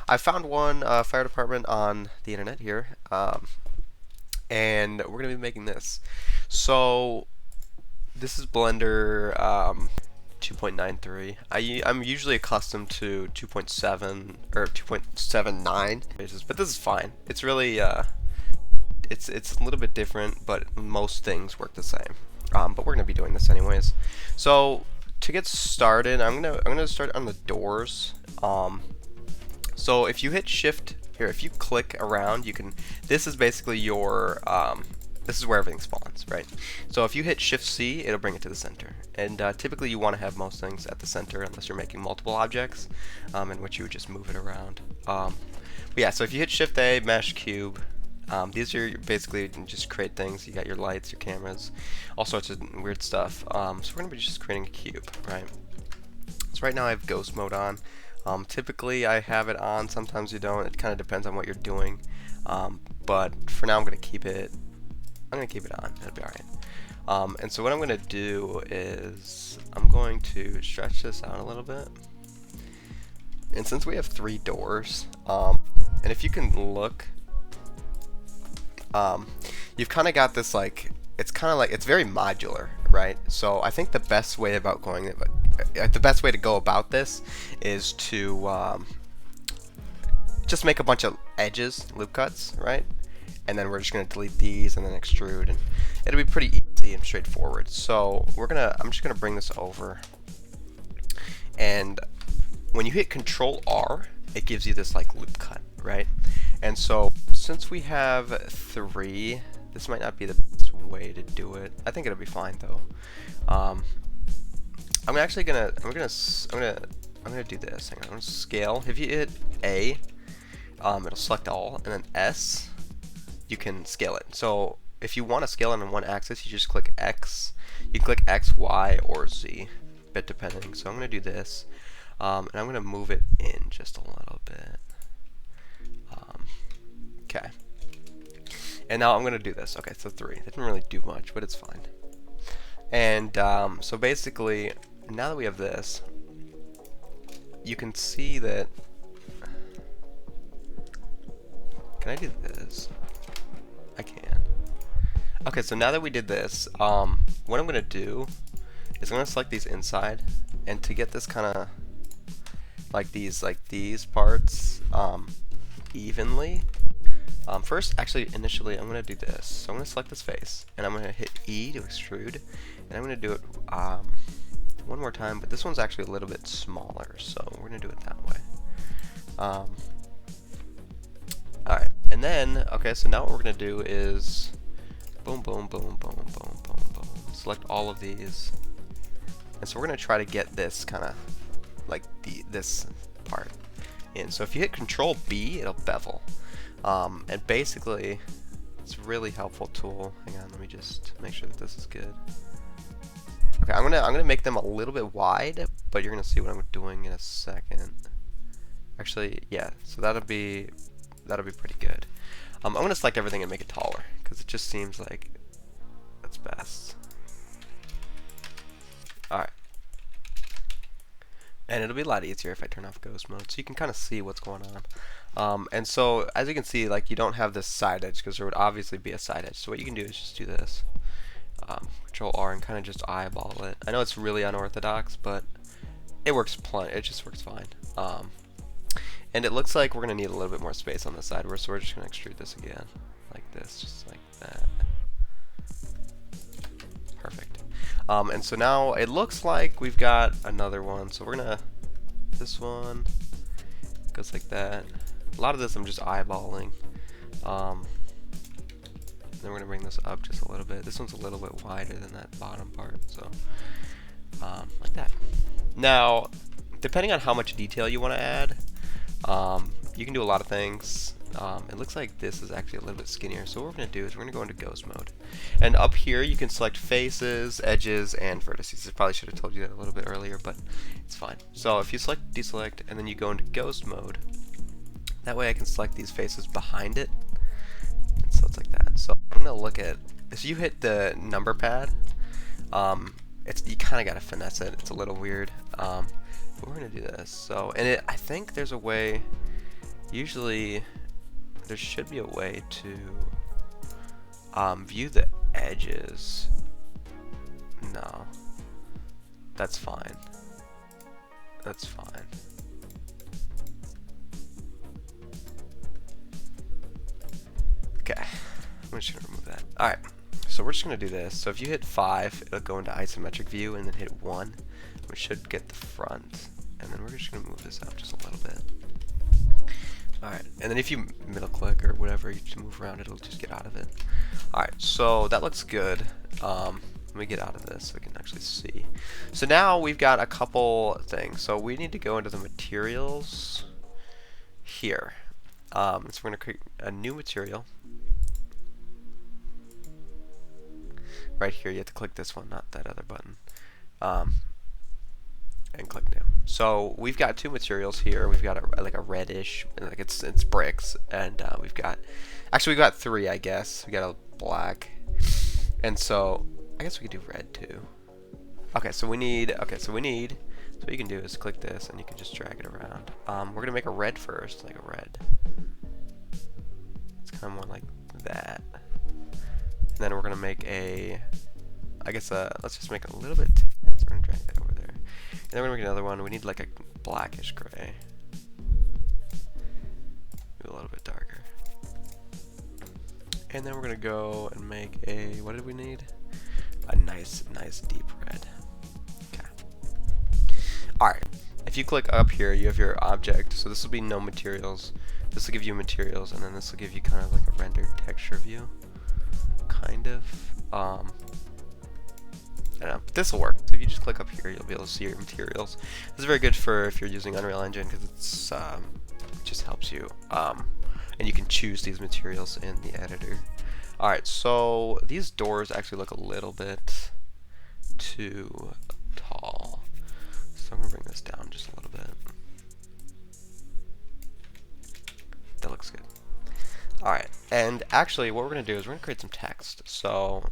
I found one fire department on the internet here, and we're gonna be making this. So this is Blender 2.93. I'm usually accustomed to 2.7 or 2.79 basis, but this is fine. It's really it's a little bit different, but most things work the same. But we're gonna be doing this anyways. So to get started, I'm gonna start on the doors. So if you hit Shift here, if you click around, you can. This is basically your. This is where everything spawns, right? So if you hit Shift C, it'll bring it to the center. And typically you want to have most things at the center, unless you're making multiple objects, in which you would just move it around. But yeah, so if you hit Shift A, Mesh Cube. These are basically you can just create things. You got your lights, your cameras, all sorts of weird stuff. So we're gonna be just creating a cube, right? So right now I have ghost mode on. Typically I have it on, sometimes you don't. It kind of depends on what you're doing. But for now I'm gonna keep it on. It'll be alright. And so what I'm gonna do is I'm going to stretch this out a little bit. And since we have 3 doors, and if you can look, you've kind of got this like it's kind of like it's very modular, right? So I think the best way to go about this is to just make a bunch of edges, loop cuts, right? And then we're just gonna delete these and then extrude, and it'll be pretty easy and straightforward. So I'm just gonna bring this over, and when you hit Control R, it gives you this like loop cut, right? And so since we have 3, this might not be the best way to do it. I think it'll be fine though. I'm gonna do this. Hang on, I'm gonna scale. If you hit A, it'll select all, and then S, you can scale it. So if you want to scale it on one axis, you just click X. You can click X, Y, or Z, bit depending. So I'm gonna do this, and I'm gonna move it in just a little bit. Okay. And now I'm going to do this. Okay, so 3. It didn't really do much, but it's fine. And so basically, now that we have this, you can see that... Can I do this? I can. Okay, so now that we did this, what I'm going to do is I'm going to select these inside, and to get this kind of like these parts evenly, first, actually, initially, I'm going to do this. So I'm going to select this face, and I'm going to hit E to extrude, and I'm going to do it one more time, but this one's actually a little bit smaller, so we're going to do it that way. Alright, and then, okay, so now what we're going to do is boom, boom, boom, boom, boom, boom, boom. Select all of these, and so we're going to try to get this kind of, like, this part in. So if you hit Control B, it'll bevel. And basically, it's a really helpful tool. Hang on, let me just make sure that this is good. Okay, I'm gonna make them a little bit wide, but you're gonna see what I'm doing in a second. Actually, yeah. So that'll be pretty good. I'm gonna select everything and make it taller because it just seems like that's best. All right. And it'll be a lot easier if I turn off ghost mode, so you can kind of see what's going on. And so, as you can see, like, you don't have this side edge because there would obviously be a side edge. So what you can do is just do this, Control R, and kind of just eyeball it. I know it's really unorthodox, but it works plenty. It just works fine. And it looks like we're gonna need a little bit more space on the side, so we're just gonna extrude this again, like this, just like that. Perfect. And so now it looks like we've got another one. So we're gonna, this one goes like that. A lot of this I'm just eyeballing. Then we're gonna bring this up just a little bit. This one's a little bit wider than that bottom part, so like that. Now, depending on how much detail you want to add, you can do a lot of things. It looks like this is actually a little bit skinnier, so what we're going to do is we're going to go into ghost mode, and up here you can select faces, edges, and vertices. I probably should have told you that a little bit earlier, but it's fine. So if you select, deselect, and then you go into ghost mode, that way I can select these faces behind it, and so it's like that. So I'm going to look at, if you hit the number pad, you kind of got to finesse it. It's a little weird, but we're going to do this. So, and I think there's a way usually there should be a way to view the edges. No, that's fine. That's fine. Okay, I'm just gonna remove that. Alright, so we're just gonna do this. So if you hit 5, it'll go into isometric view, and then hit 1, we should get the front. And then we're just gonna move this out just a little bit. Alright, and then if you middle click or whatever, you just move around, it'll just get out of it. Alright, so that looks good. Let me get out of this so we can actually see. So now we've got a couple things. So we need to go into the materials here. So we're going to create a new material. Right here, you have to click this one, not that other button. And click new. So we've got two materials here. We've got like a reddish, like it's bricks, and we've got three, I guess. We got a black, and so I guess we could do red too. Okay, so what you can do is click this, and you can just drag it around. We're gonna make a red first, like a red. It's kind of more like that, and then we're gonna make a, I guess let's just make it a little bit. So we're gonna drag that over there. And then we're gonna make another one. We need like a blackish gray. Maybe a little bit darker. And then we're gonna go and make a, what did we need? A nice deep red. Okay. Alright. If you click up here, you have your object. So this will be no materials. This will give you materials, and then this will give you kind of like a rendered texture view. Kind of. I don't know, but this will work. So if you just click up here, you'll be able to see your materials. This is very good for if you're using Unreal Engine, because it's it just helps you. And you can choose these materials in the editor. Alright, so these doors actually look a little bit too tall. So I'm gonna bring this down just a little bit. That looks good. Alright, and actually what we're gonna do is we're gonna create some text. So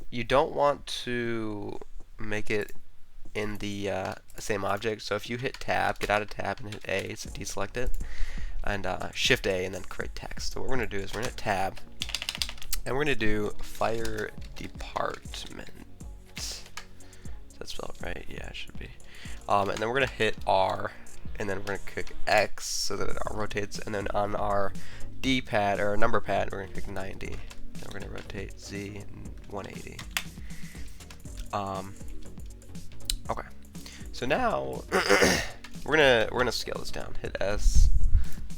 you don't want to make it in the same object. So if you hit tab, get out of tab and hit A, so deselect it, and shift A and then create text. So what we're going to do is we're going to hit tab, and we're going to do fire department. Is that spelled right? Yeah, it should be. And then we're going to hit R, and then we're going to click X so that it rotates, and then on our D-pad or number pad we're going to click 90. Then we're going to rotate Z 180. Okay. So now we're gonna scale this down. Hit S.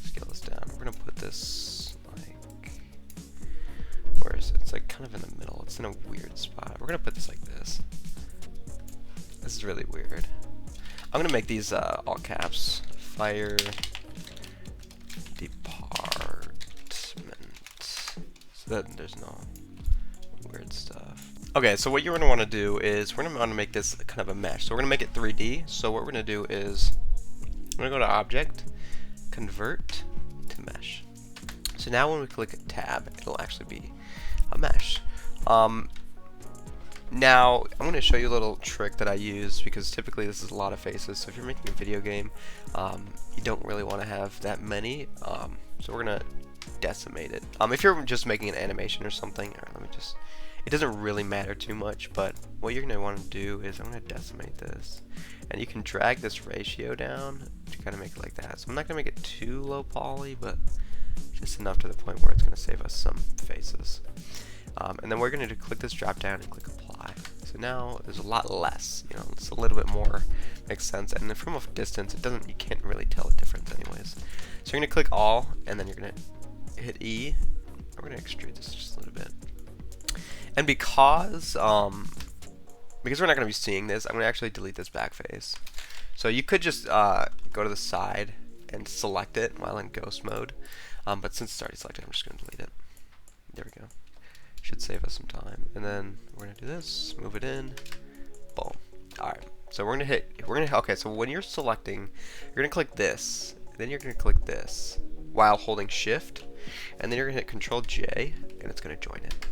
Scale this down. We're gonna put this like, where is it? It's like kind of in the middle. It's in a weird spot. We're gonna put this like this. This is really weird. I'm gonna make these all caps. Fire department. So that there's no weird stuff. Okay, so what you're going to want to do is we're going to want to make this kind of a mesh. So we're going to make it 3D. So what we're going to do is we're going to go to Object, Convert to Mesh. So now when we click Tab, it'll actually be a mesh. Now I'm going to show you a little trick that I use, because typically this is a lot of faces. So if you're making a video game, you don't really want to have that many. So we're going to decimate it. If you're just making an animation or something, it doesn't really matter too much, but what you're going to want to do is I'm going to decimate this, and you can drag this ratio down to kind of make it like that. So I'm not going to make it too low poly, but just enough to the point where it's going to save us some faces. And then we're going to click this drop down and click apply. So now there's a lot less, it's a little bit more, makes sense. And then from a distance, you can't really tell the difference anyways. So you're going to click all, and then you're going to hit E. We're going to extrude this just a little bit. And because we're not going to be seeing this, I'm going to actually delete this back face. So you could just go to the side and select it while in ghost mode. But since it's already selected, I'm just going to delete it. There we go. Should save us some time. And then we're going to do this, move it in, boom. Alright, so okay, so when you're selecting, you're going to click this, then you're going to click this while holding shift, and then you're going to hit Control J, and it's going to join it.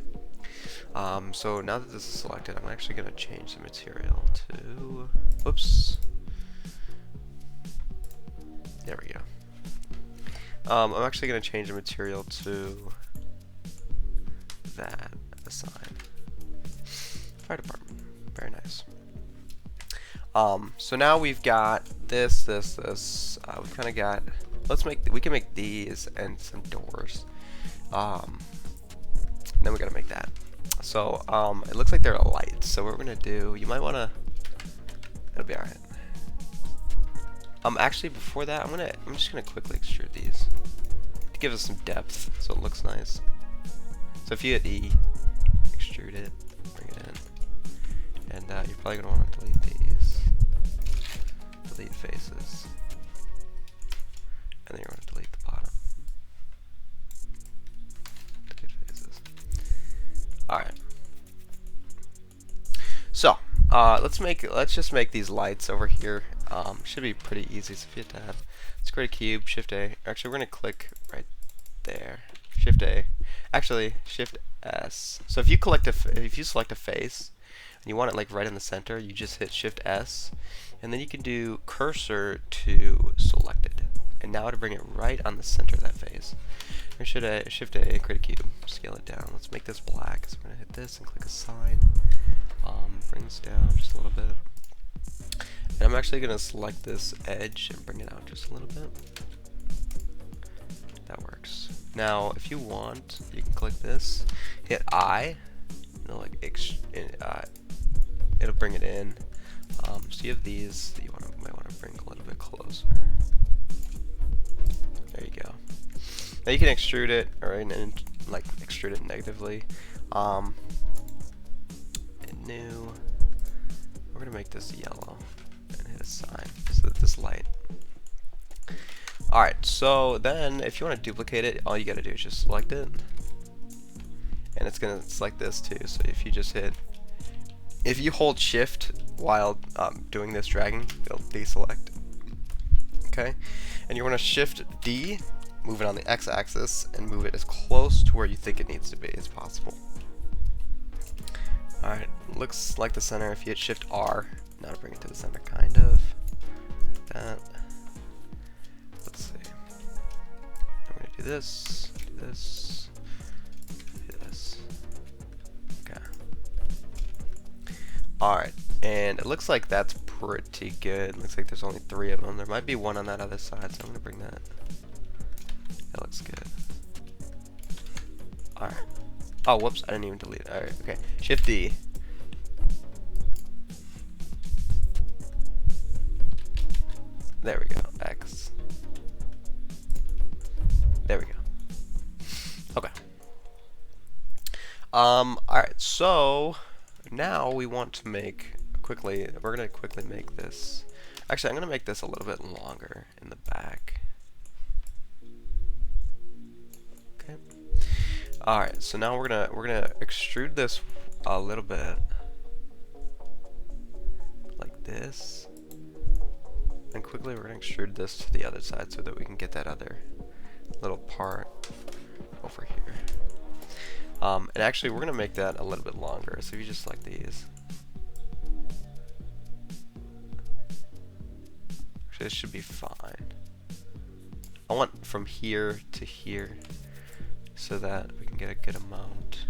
So now that this is selected, I'm actually going to change the material to, whoops, there we go. I'm actually going to change the material to that assign. Fire department. Very nice. So now we've got this. We kind of got. We can make these and some doors. Then we gotta make that. So it looks like they're lights. So what we're gonna do, you might wanna. It'll be all right. Actually before that, I'm just gonna quickly extrude these to give us some depth, so it looks nice. So if you hit E, extrude it, bring it in, and you're probably gonna want to delete these, delete faces, and then you're gonna delete the bottom. Delete faces. All right. So let's just make these lights over here. Should be pretty easy. So if you hit tab, let's create a cube. Shift A. Actually, we're gonna click right there. Shift A. Actually, Shift S. So if you select a face and you want it like right in the center, you just hit Shift S, and then you can do cursor to selected, and now to bring it right on the center of that face. Shift A, create a cube, scale it down. Let's make this black. So we're gonna hit this and click assign. Bring this down just a little bit. And I'm actually going to select this edge and bring it out just a little bit. That works. Now, if you want, you can click this, hit I, and it'll, it'll bring it in. So you have these that you might want to bring a little bit closer. There you go. Now you can extrude it, or like extrude it negatively. New. We're gonna make this yellow and hit assign so that this light. Alright, so then if you want to duplicate it, all you gotta do is just select it, and it's gonna select this too. So if you hold shift while doing this dragging, it'll deselect. Okay, and you want to shift D, move it on the x-axis, and move it as close to where you think it needs to be as possible. Alright, looks like the center. If you hit Shift R, now to bring it to the center, kind of. Like that. Let's see. We're going to do this, do this, do this. Okay. Alright, and it looks like that's pretty good. Looks like there's only 3 of them. There might be one on that other side, so I'm going to bring that. That looks good. Alright. Oh, whoops, I didn't even delete it. Alright, okay. Shift D. There we go. X. There we go. Okay. Alright, so now we want to make we're gonna quickly make this. Actually, I'm gonna make this a little bit longer in the back. Okay. Alright, so now we're gonna extrude this a little bit like this, and quickly we're gonna extrude this to the other side so that we can get that other little part over here. And actually we're gonna make that a little bit longer, so if you just select these, actually this should be fine. I want from here to here, so that we can get a good amount.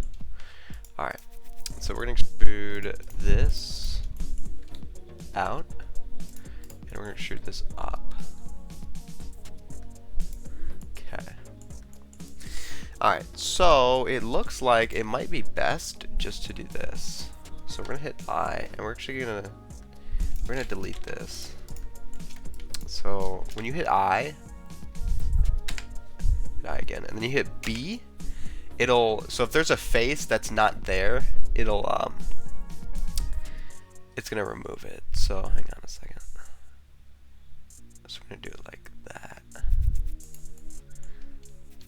Alright, so we're going to extrude this out, and we're going to extrude this up. Okay. Alright, so it looks like it might be best just to do this. So we're going to hit I, and we're actually going to delete this. So when you hit I again, and then you hit B, so if there's a face that's not there, it's gonna remove it. So hang on a second. So we're gonna do it like that.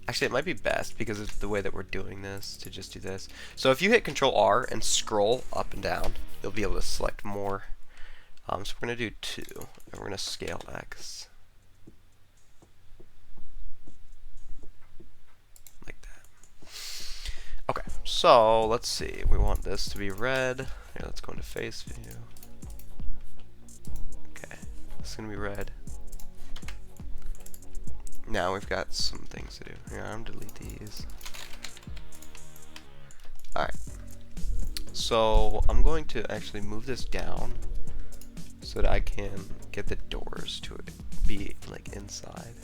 Actually, it might be best because it's the way that we're doing this to just do this. So if you hit Control R and scroll up and down, you'll be able to select more. So we're gonna do 2, and we're gonna scale X. Okay, so let's see. We want this to be red. Here, let's go into face view. Okay, this is gonna be red. Now we've got some things to do. Here, I'm gonna delete these. Alright. So I'm going to actually move this down so that I can get the doors to it be like inside.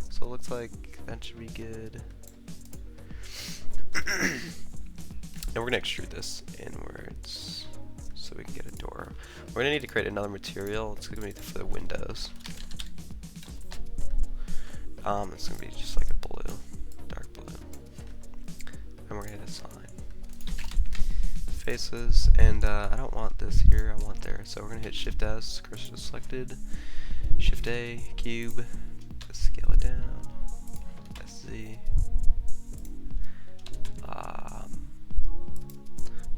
So it looks like that should be good. And we're gonna extrude this inwards so we can get a door. We're gonna need to create another material. It's gonna be for the windows. It's gonna be just like a blue, dark blue. And we're gonna hit assign faces, and I don't want this here, I want there. So we're gonna hit Shift S, cursor selected, Shift A, cube, scale it down, SZ.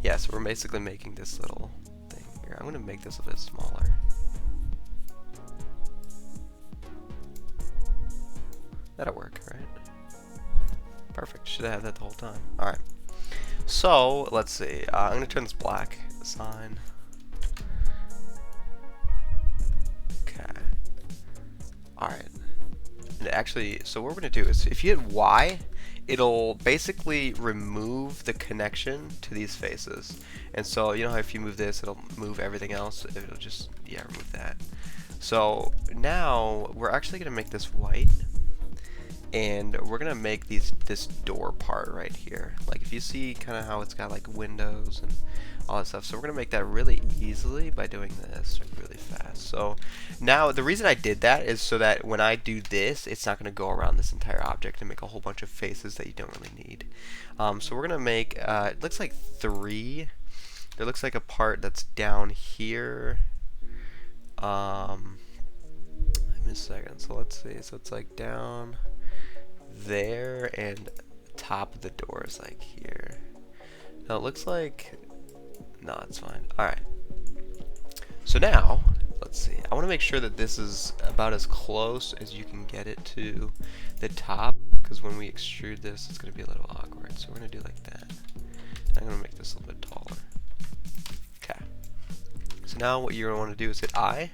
Yeah, so we're basically making this little thing here. I'm gonna make this a bit smaller. That'll work, right? Perfect. Should have had that the whole time. Alright. So, let's see. I'm going to turn this black. Assign. Okay. Alright. And actually, so what we're going to do is, if you hit Y, it'll basically remove the connection to these faces. And so, you know how if you move this, it'll move everything else? It'll just, yeah, remove that. So, now, we're actually going to make this white. And we're gonna make this door part right here. Like if you see kind of how it's got like windows and all that stuff. So we're gonna make that really easily by doing this really fast. So now the reason I did that is so that when I do this, it's not gonna go around this entire object and make a whole bunch of faces that you don't really need. So we're gonna make it looks like 3. There looks like a part that's down here. Give me a second. So let's see. So it's like down there, and the top of the door is like here. Now it looks like, no, it's fine. Alright, so now let's see, I want to make sure that this is about as close as you can get it to the top, because when we extrude this it's going to be a little awkward. So we're going to do like that. I'm going to make this a little bit taller. Okay, so now what you're going to want to do is hit I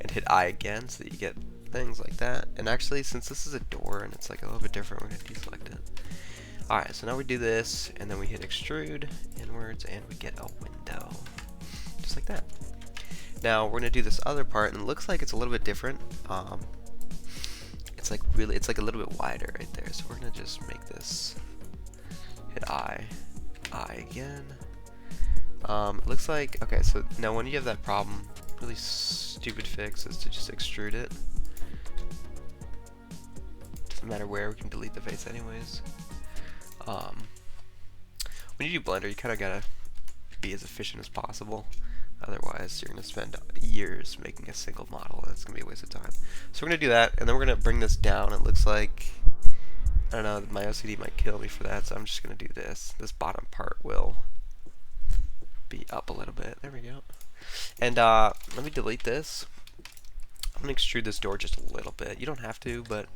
and hit I again so that you get things like that. And actually, since this is a door and it's like a little bit different, we're going to deselect it. Alright, so now we do this, and then we hit extrude inwards, and we get a window. Just like that. Now, we're going to do this other part, and it looks like it's a little bit different. It's like a little bit wider right there. So we're going to just make this, hit I again. It looks like, okay, so now when you have that problem, really stupid fix is to just extrude it. Doesn't matter where, we can delete the face anyways. When you do Blender, you kind of gotta be as efficient as possible. Otherwise, you're gonna spend years making a single model, and it's gonna be a waste of time. So we're gonna do that, and then we're gonna bring this down. It looks like, I don't know, my OCD might kill me for that, so I'm just gonna do this. This bottom part will be up a little bit. There we go. And let me delete this. I'm gonna extrude this door just a little bit. You don't have to, but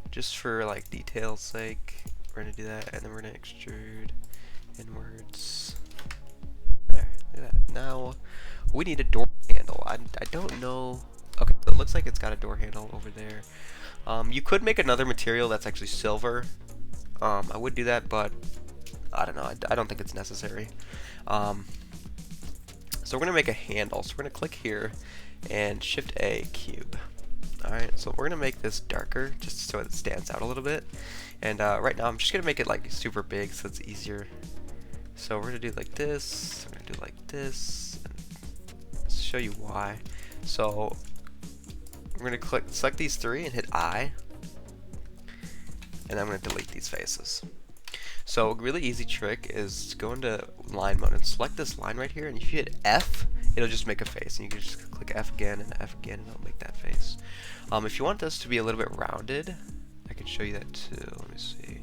just for like detail's sake, we're gonna do that, and then we're gonna extrude inwards. There, look at that. Now we need a door handle. I don't know. Okay, so it looks like it's got a door handle over there. You could make another material that's actually silver. I would do that, but I don't know. I don't think it's necessary. So we're gonna make a handle. So we're gonna click here and Shift A, cube. Alright, so we're gonna make this darker just so it stands out a little bit. And right now I'm just gonna make it like super big so it's easier. So we're gonna do like this, we're gonna do like this, and let's show you why. So we're gonna select these 3 and hit I, and I'm gonna delete these faces. So a really easy trick is go into line mode and select this line right here, and if you hit F, it'll just make a face, and you can just click F again, and it'll make that face. If you want this to be a little bit rounded, I can show you that too. Let me see.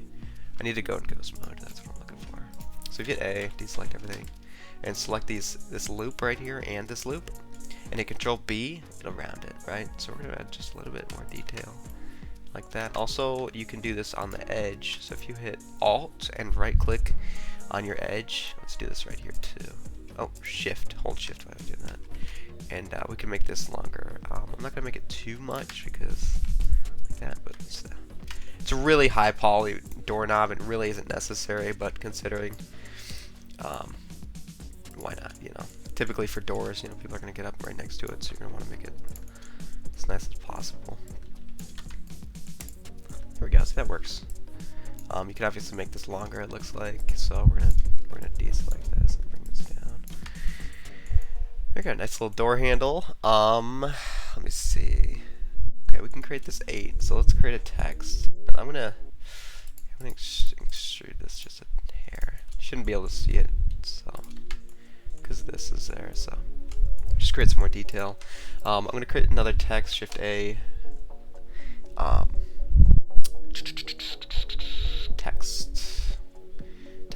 I need to go in ghost mode, that's what I'm looking for. So if you hit A, deselect everything, and select this loop right here and this loop, and hit Control B, it'll round it, right? So we're gonna add just a little bit more detail. Like that. Also, you can do this on the edge. So if you hit Alt and right click on your edge, let's do this right here too. Oh, Shift, hold Shift while I'm doing that. And we can make this longer. I'm not gonna make it too much because like that. a really high poly doorknob. It really isn't necessary, but considering, why not? You know, typically for doors, you know, people are gonna get up right next to it, so you're gonna want to make it as nice as possible. There we go. So that works. You can obviously make this longer. It looks like. So we're gonna deselect this and bring this down. There we go. Nice little door handle. Let me see. Okay, we can create this 8. So let's create a text. And I'm gonna extrude this just a hair. You shouldn't be able to see it, so because this is there. So just create some more detail. I'm gonna create another text. Shift A.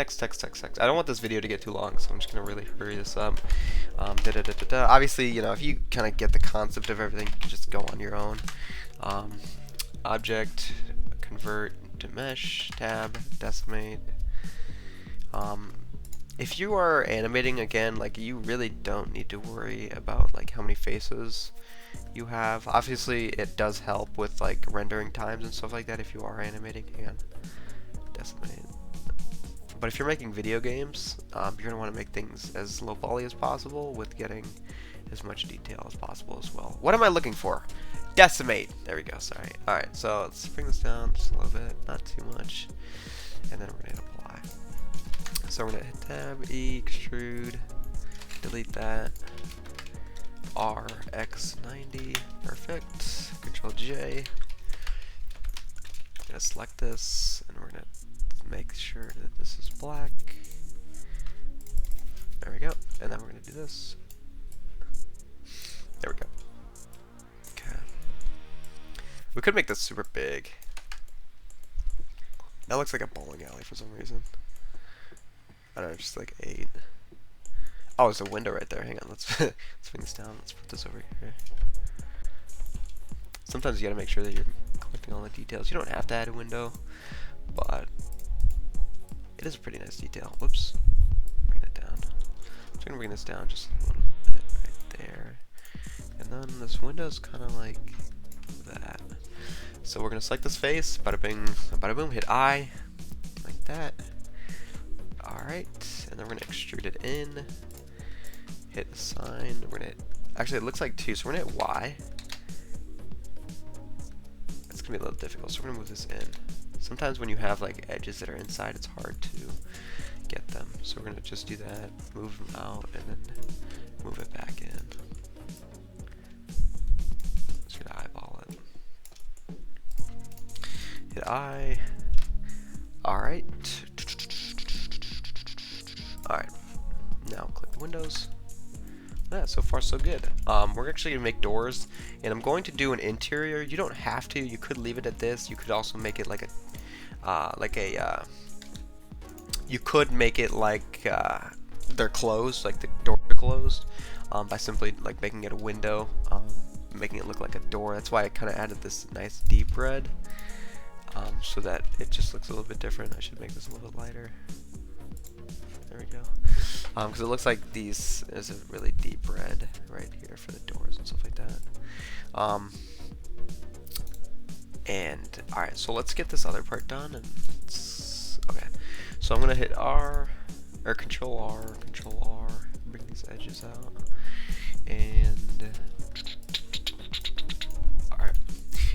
Text. I don't want this video to get too long, so I'm just gonna really hurry this up. Obviously, you know, if you kind of get the concept of everything, you can just go on your own. Object, convert to mesh, tab, decimate. If you are animating again, like, you really don't need to worry about like how many faces you have. Obviously, it does help with like rendering times and stuff like that if you are animating. Hang on. Decimate. But if you're making video games, you're going to want to make things as low poly as possible with getting as much detail as possible as well. What am I looking for? Decimate. There we go. Sorry. Alright, so let's bring this down just a little bit. Not too much. And then we're going to hit apply. So we're going to hit tab, E, extrude, delete that. R, X90. Perfect. Control J. Gonna select this, and we're gonna make sure that this is black. There we go. And then we're gonna do this. There we go. Okay. We could make this super big. That looks like a bowling alley for some reason. I don't know, just like 8. Oh, there's a window right there. Hang on, let's bring this down. Let's put this over here. Sometimes you gotta make sure that you're collecting all the details. You don't have to add a window, but it is a pretty nice detail. Whoops. Bring it down. I'm just gonna bring this down just a little bit right there. And then this window's kind of like that. So we're gonna select this face. Bada bing, bada boom. Hit I, like that. All right, and then we're gonna extrude it in. Hit assign. We're gonna hit, actually it looks like 2, so we're gonna hit Y. It's gonna be a little difficult, so we're gonna move this in. Sometimes when you have like edges that are inside, it's hard to get them. So we're gonna just do that, move them out, and then move it back in. Just gonna eyeball it. Hit I. Alright. Alright. Now click the windows. Yeah, so far so good. We're actually gonna make doors, and I'm going to do an interior. You don't have to. You could leave it at this. You could also make it like a, you could make it like they're closed, like the doors are closed, by simply like making it a window, making it look like a door. That's why I kind of added this nice deep red, so that it just looks a little bit different. I should make this a little bit lighter. There we go. Because it looks like there's a really deep red right here for the doors and stuff like that. And alright, so let's get this other part done. And okay, so I'm gonna hit R or Control R, bring these edges out, and alright.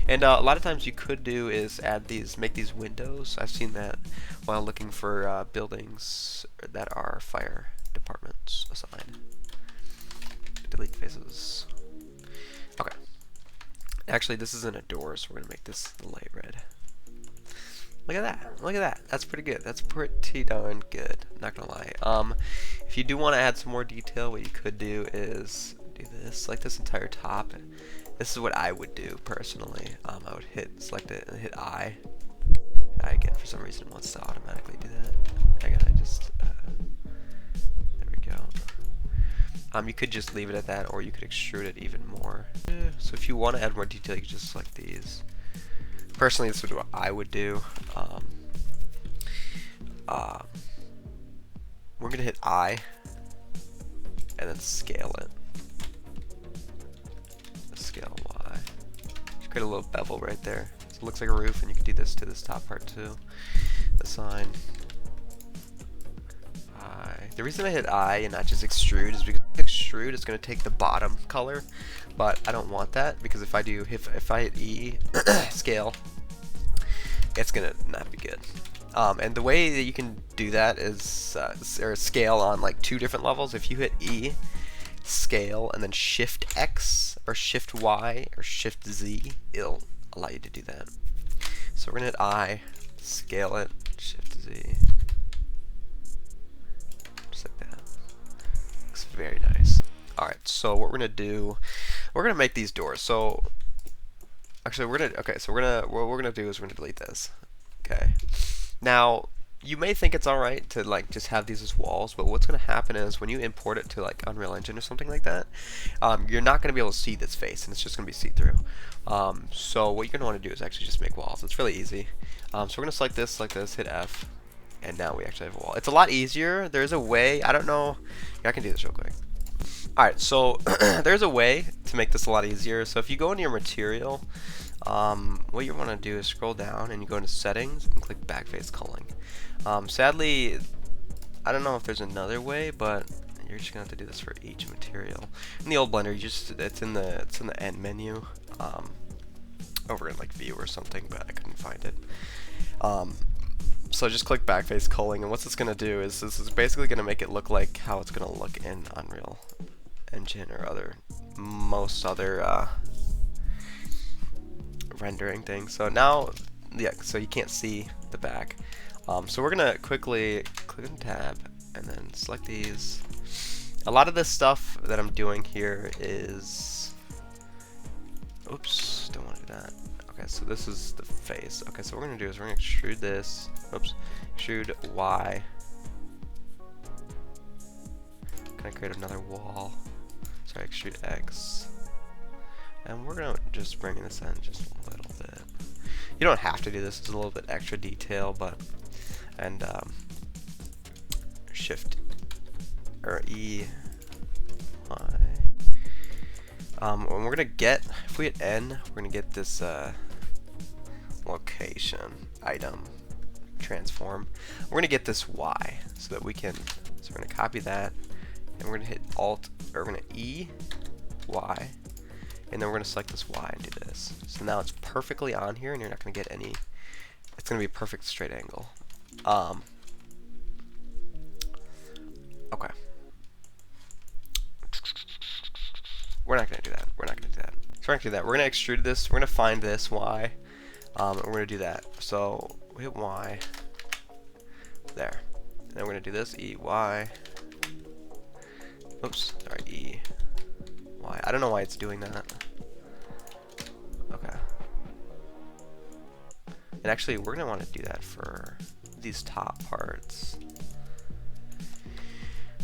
And a lot of times you could do is add these, make these windows. I've seen that while looking for buildings that are fire departments assigned. Delete faces. Okay. Actually, this isn't a door, so we're gonna make this light red. Look at that. Look at that. That's pretty good. That's pretty darn good. Not gonna lie. If you do want to add some more detail, what you could do is do this, like this entire top. This is what I would do personally. I would select it and hit I. I again, for some reason, wants to automatically do that. Hang on, I just, there we go. You could just leave it at that, or you could extrude it even more. So if you want to add more detail, you can just select these. Personally, this is what I would do. We're gonna hit I, and then scale it. Scale Y. Just create a little bevel right there. So it looks like a roof, and you can do this to this top part too. The sign. The reason I hit I and not just extrude is because extrude is going to take the bottom color, but I don't want that because if I hit E scale, it's going to not be good. And the way that you can do that is or scale on like 2 different levels. If you hit E scale and then Shift X or Shift Y or Shift Z, it'll allow you to do that. So we're going to hit I, scale it, Shift Z. Very nice. Alright, so what we're gonna do, we're gonna make these doors. So actually what we're gonna do is we're gonna delete this. Okay. Now you may think it's alright to like just have these as walls, but what's gonna happen is when you import it to like Unreal Engine or something like that, you're not gonna be able to see this face and it's just gonna be see-through. So what you're gonna want to do is actually just make walls. It's really easy. So we're gonna select this, hit F. And now we actually have a wall. It's a lot easier. There's a way. I don't know. Yeah, I can do this real quick. Alright, so there's a way to make this a lot easier. So if you go into your material, what you want to do is scroll down and you go into settings and click backface culling. Sadly, I don't know if there's another way, but you're just gonna have to do this for each material. In the old Blender, it's in the end menu, over in like view or something, but I couldn't find it. So just click backface culling, and what it's going to do is this is basically going to make it look like how it's going to look in Unreal Engine or most other rendering things. So now, yeah, so you can't see the back. So we're going to quickly click on tab and then select these. A lot of this stuff that I'm doing here is, oops, don't want to do that. Okay, so this is the face. Okay, so what we're going to do is we're going to extrude this. Oops. Extrude Y. Going to create another wall. Sorry, extrude X. And we're going to just bring this in just a little bit. You don't have to do this. It's a little bit extra detail, but... And, Shift... Or E... Y... And we're going to get... If we hit N, we're going to get this, location item transform. We're gonna get this Y so that we can. So we're gonna copy that, and we're gonna hit Alt, or we're gonna E Y, and then we're gonna select this Y and do this. So now it's perfectly on here, and you're not gonna get any. It's gonna be a perfect straight angle. Okay. We're not gonna do that. We're not gonna do that. So we're not gonna do that. We're gonna extrude this. We're gonna find this Y. And we're going to do that. So we hit Y. There. And then we're going to do this. E, Y. Oops. Sorry. E, Y. I don't know why it's doing that. Okay. And actually, we're going to want to do that for these top parts.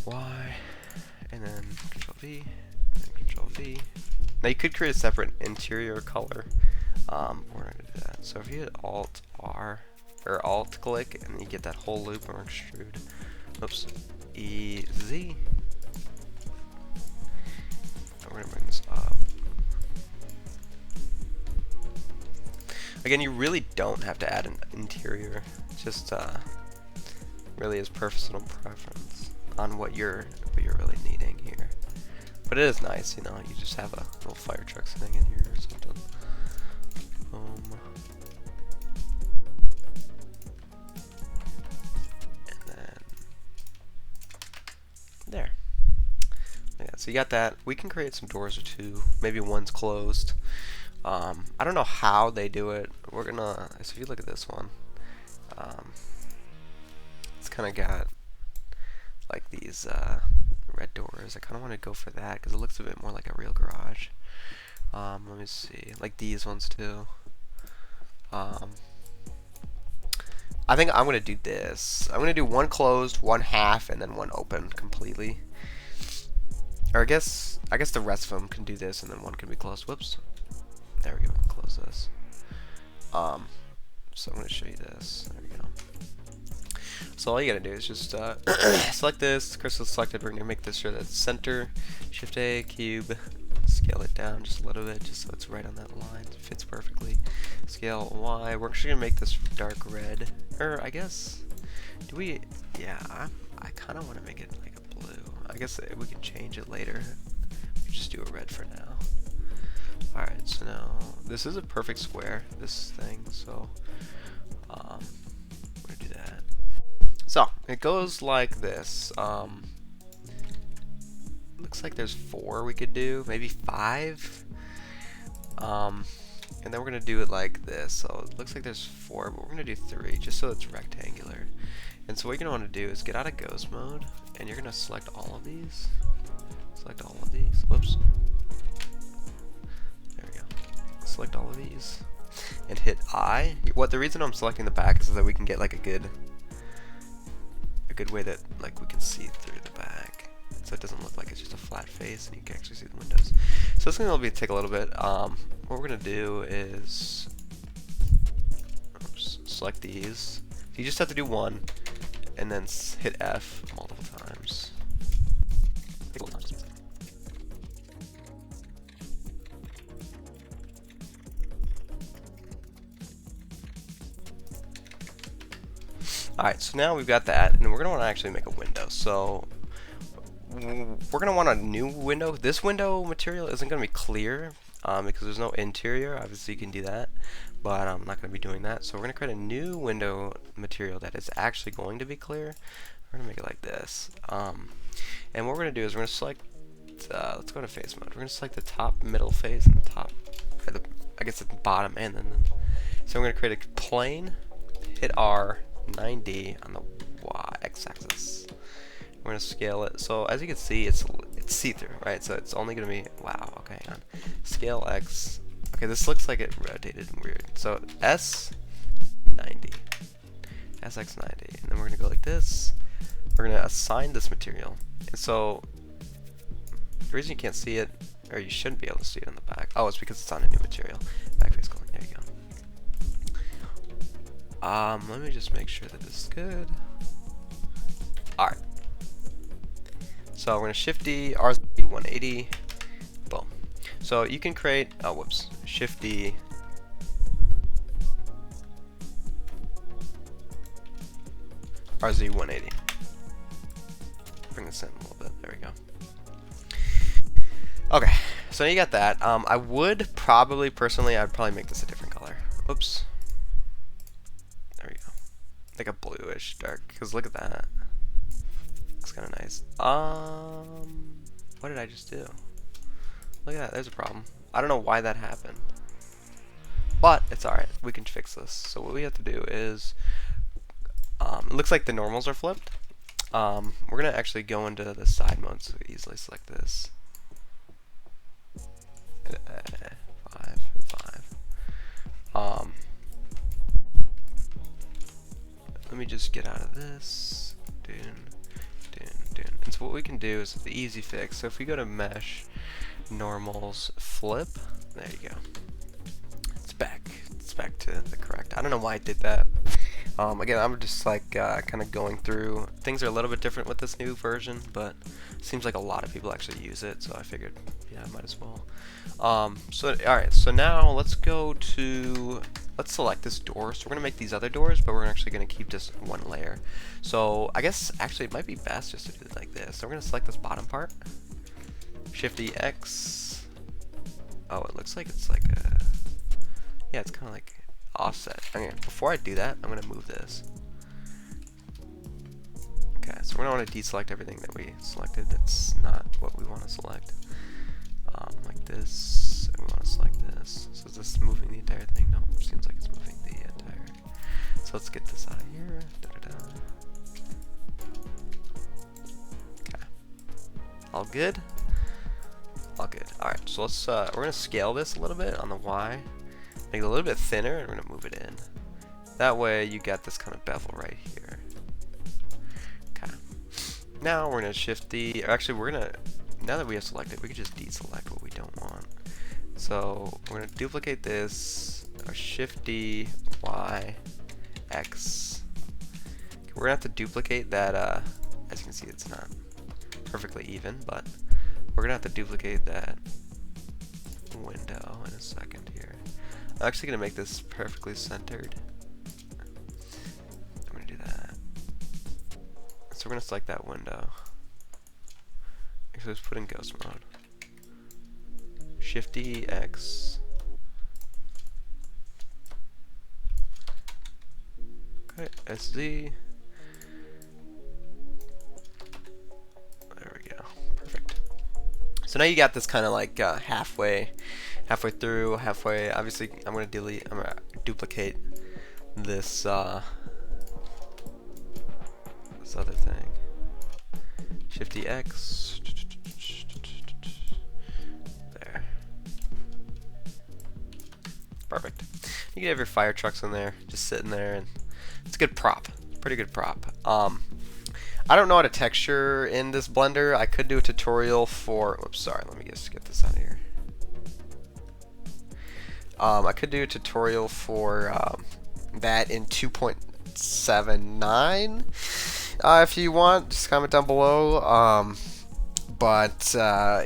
Y. And then Control V. And Control V. Now you could create a separate interior color. We're not going to do that. So if you hit Alt R, or Alt click, and you get that whole loop or extrude. Oops. E, Z. And we're going to bring this up. Again, you really don't have to add an interior. It's just really is personal preference on what you're really needing here. But it is nice, you know, you just have a little fire truck sitting in here or something. And then there. Yeah, so you got that. We can create some doors or two. Maybe one's closed. I don't know how they do it. We're gonna. So if you look at this one, it's kind of got like these red doors. I kind of want to go for that because it looks a bit more like a real garage. Let me see, like these ones too. I think I'm gonna do this. I'm gonna do one closed, one half, and then one open completely. Or I guess the rest of them can do this, and then one can be closed. Whoops. There we go. Close this. So I'm gonna show you this. There we go. So all you gotta do is just select this. Crystal selected. We're gonna make this sure that it's center. Shift A, cube, scale it down just a little bit, just so it's right on that line. It fits perfectly. Scale Y. We're actually gonna make this dark red. Or I guess, do we? Yeah, I kind of want to make it like a blue. I guess we can change it later. We just do a red for now. All right, so now this is a perfect square. This thing, so we're gonna do that. So it goes like this. Looks like there's 4 we could do, maybe 5. And then we're gonna do it like this. So it looks like there's 4, but we're gonna do 3 just so it's rectangular. And so what you're gonna want to do is get out of ghost mode, and you're gonna select all of these. Select all of these. Whoops. There we go. Select all of these, and hit I. The reason I'm selecting the back is so that we can get like a good way that like we can see through the back, so it doesn't look like it's just a flat face, and you can actually see the windows. So it's gonna take a little bit. What we're gonna do is select these. You just have to do 1, and then hit F multiple times. Alright, so now we've got that, and we're going to want to actually make a window. So we're going to want a new window. This window material isn't going to be clear because there's no interior. Obviously you can do that, but I'm not going to be doing that. So we're going to create a new window material that is actually going to be clear. We're going to make it like this. And what we're going to do is we're going to select, let's go to face mode. We're going to select the top middle face and the top, I guess the bottom and then. So we're going to create a plane, hit R, 9D on the x-axis. We're gonna scale it. So as you can see, it's see-through, right? So it's only gonna be wow. Okay, hang on. Scale X. Okay, this looks like it rotated weird. So S90, SX90, and then we're gonna go like this. We're gonna assign this material, and so the reason you can't see it, or you shouldn't be able to see it on the back. Oh, it's because it's on a new material. Backface color. There you go. Let me just make sure that this is good. Alright. So we're gonna Shift D, RZ 180. Boom. So you can create, Shift D. RZ 180. Bring this in a little bit. There we go. Okay. So you got that. I would probably, personally, I'd probably make this a different color. Oops. There we go. Like a bluish dark, because look at that. Looks kind of nice. What did I just do? Look at that, there's a problem. I don't know why that happened. But, it's alright, we can fix this. So what we have to do is, it looks like the normals are flipped. We're going to actually go into the side mode, so we easily select this. 5. Let me just get out of this. And so what we can do is the easy fix. So if we go to mesh, normals, flip, there you go. It's back. It's back to the correct. I don't know why I did that. Again, I'm just like kind of going through. Things are a little bit different with this new version, but it seems like a lot of people actually use it, so I figured, yeah, I might as well. Alright, so now let's select this door. So we're gonna make these other doors, but we're actually gonna keep just one layer. So I guess actually it might be best just to do it like this. So we're gonna select this bottom part, Shift E X. Oh, it looks like it's like a, yeah, it's kind of like offset. Okay, before I do that, I'm gonna move this. Okay, so we're gonna want to deselect everything that we selected. That's not what we want to select. Like this, and we want to select this. So is this moving the entire thing? No, it seems like it's moving the entire. So let's get this out of here. Okay, all good. All good. All right, so let's we're gonna scale this a little bit on the Y. Make it a little bit thinner, and we're gonna move it in. That way you got this kind of bevel right here. Okay. Now we're gonna shift the, actually we're gonna, now that we have selected, we can just deselect what we don't want. So we're gonna duplicate this, or Shift D, Y, X. Okay, we're gonna have to duplicate that, as you can see it's not perfectly even, but we're gonna have to duplicate that window in a second here. I'm actually going to make this perfectly centered. I'm going to do that. So we're going to select that window. Actually, let's put in ghost mode. Shift-D, X. Okay, SZ. There we go. Perfect. So now you got this kind of like halfway through, halfway. Obviously, I'm gonna duplicate this this other thing. Shift-D, X. There. Perfect. You can have your fire trucks in there, just sitting there, and it's a good prop. Pretty good prop. I don't know how to texture in this Blender. I could do a tutorial for. Oops, sorry. Let me just get this out of here. I could do a tutorial for that in 2.79. If you want, just comment down below.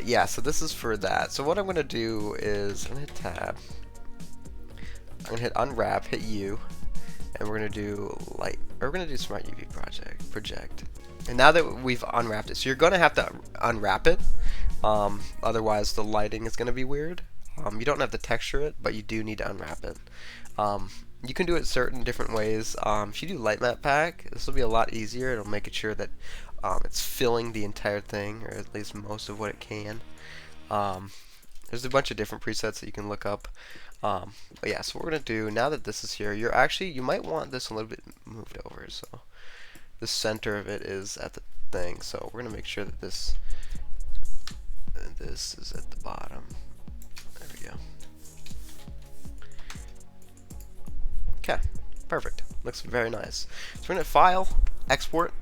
Yeah, so this is for that. So what I'm gonna do is I'm gonna hit tab. I'm gonna hit unwrap, hit U, and we're gonna do light. Or we're gonna do smart UV project. And now that we've unwrapped it, so you're gonna have to unwrap it. Otherwise, the lighting is gonna be weird. You don't have to texture it, but you do need to unwrap it. You can do it certain different ways. If you do light map pack, this will be a lot easier. It'll make it sure that it's filling the entire thing, or at least most of what it can. There's a bunch of different presets that you can look up. But yeah, so what we're gonna do now that this is here, you might want this a little bit moved over. So the center of it is at the thing. So we're gonna make sure that this is at the bottom. There we go. Okay, perfect. Looks very nice. So we're gonna file, export,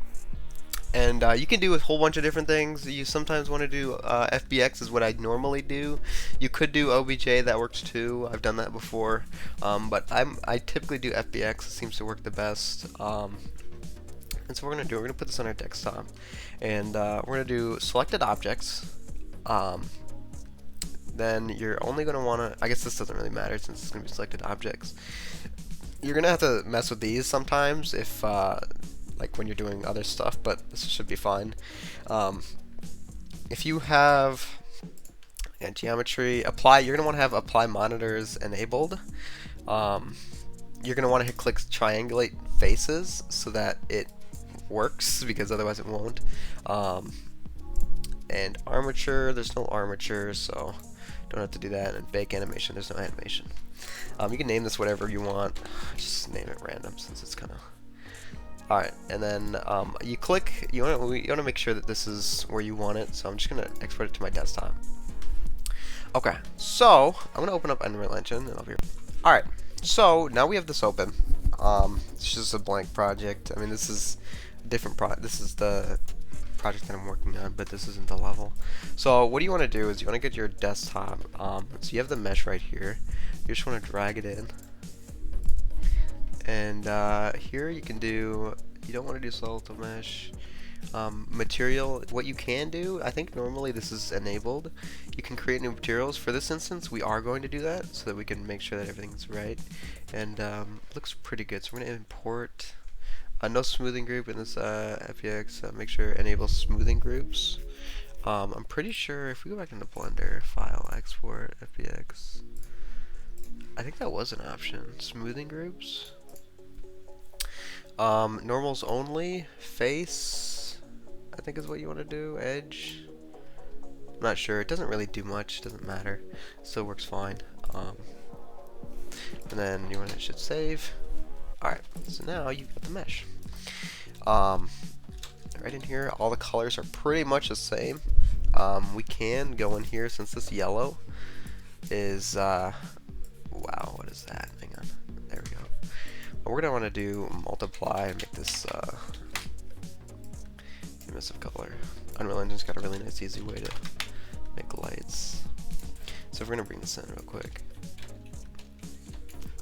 and you can do a whole bunch of different things. You sometimes want to do FBX is what I normally do. You could do OBJ, that works too. I've done that before, but I typically do FBX. It seems to work the best. And so we're gonna put this on our desktop, and we're gonna do selected objects. Then you're only gonna wanna. I guess this doesn't really matter since it's gonna be selected objects. You're gonna have to mess with these sometimes if like when you're doing other stuff, but this should be fine. If you have geometry apply, you're gonna want to have apply monitors enabled. You're gonna want to click triangulate faces so that it works, because otherwise it won't. And armature, there's no armature, so don't have to do that. And bake animation, there's no animation. You can name this whatever you want. Just name it random since it's kind of. Alright, and then you want to make sure that this is where you want it, so I'm just going to export it to my desktop. Okay, so I'm going to open up Unreal Engine, and I'll be alright, so now we have this open. It's just a blank project. I mean, this is a different this is the project that I'm working on, but this isn't the level. So what you want to do is you want to get your desktop, so you have the mesh right here. You just want to drag it in. And here you can do, you don't want to do solid mesh. Material, what you can do, I think normally this is enabled. You can create new materials. For this instance, we are going to do that so that we can make sure that everything's right. And looks pretty good. So we're going to import no smoothing group in this FBX. Make sure enable smoothing groups. I'm pretty sure if we go back into Blender, file, export, FBX, I think that was an option. Smoothing groups. Normals only, face, I think is what you want to do, edge, I'm not sure, it doesn't really do much, doesn't matter, still works fine. And then you want to hit save. Alright, so now you've got the mesh. Right in here, all the colors are pretty much the same. We can go in here, since this yellow is, wow, what is that? Hang on, there we go. We're going to want to do multiply and make this emissive color. Unreal Engine's got a really nice, easy way to make lights. So if we're going to bring this in real quick.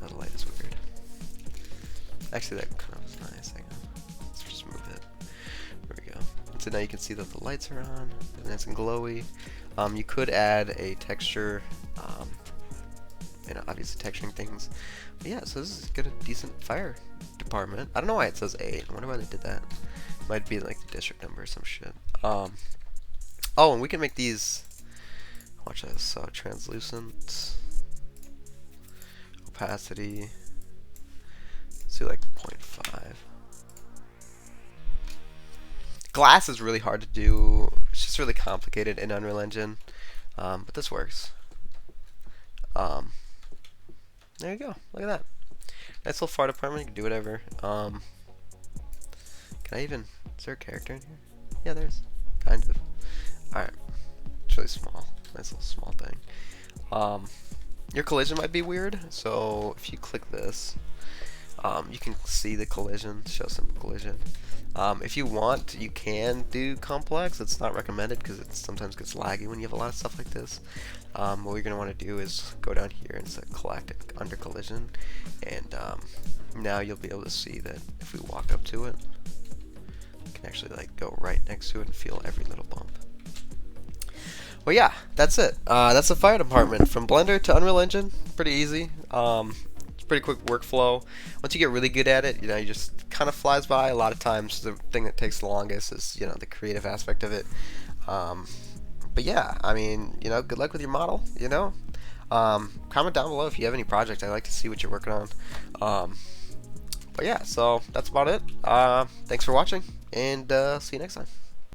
That light is weird. Actually, that kind of is nice. Hang on. Let's just move it. There we go. And so now you can see that the lights are on. They're nice and glowy. You could add a texture obviously texturing things. But yeah, so this is got a decent fire department. I don't know why it says 8. I wonder why they did that. Might be like the district number or some shit. Oh, and we can make these. Watch this. So translucent, opacity. Let's do like 0.5. Glass is really hard to do. It's just really complicated in Unreal Engine, but this works. There you go. Look at that. Nice little fire department. You can do whatever. Can I even? Is there a character in here? Yeah, there's. Kind of. All right. It's really small. Nice little small thing. Your collision might be weird. So if you click this, you can see the collision. Show some collision. If you want, you can do complex. It's not recommended because it sometimes gets laggy when you have a lot of stuff like this. What you're going to want to do is go down here and set collect under collision, and now you'll be able to see that if we walk up to it, you can actually like go right next to it and feel every little bump. Well, yeah, that's it. That's the fire department from Blender to Unreal Engine. Pretty easy. Pretty quick workflow. Once you get really good at it, you just kind of flies by. A lot of times the thing that takes the longest is the creative aspect of it. But yeah, I mean, good luck with your model. Comment down below if you have any project. I'd like to see what you're working on. But yeah, so that's about it. Thanks for watching, and see you next time.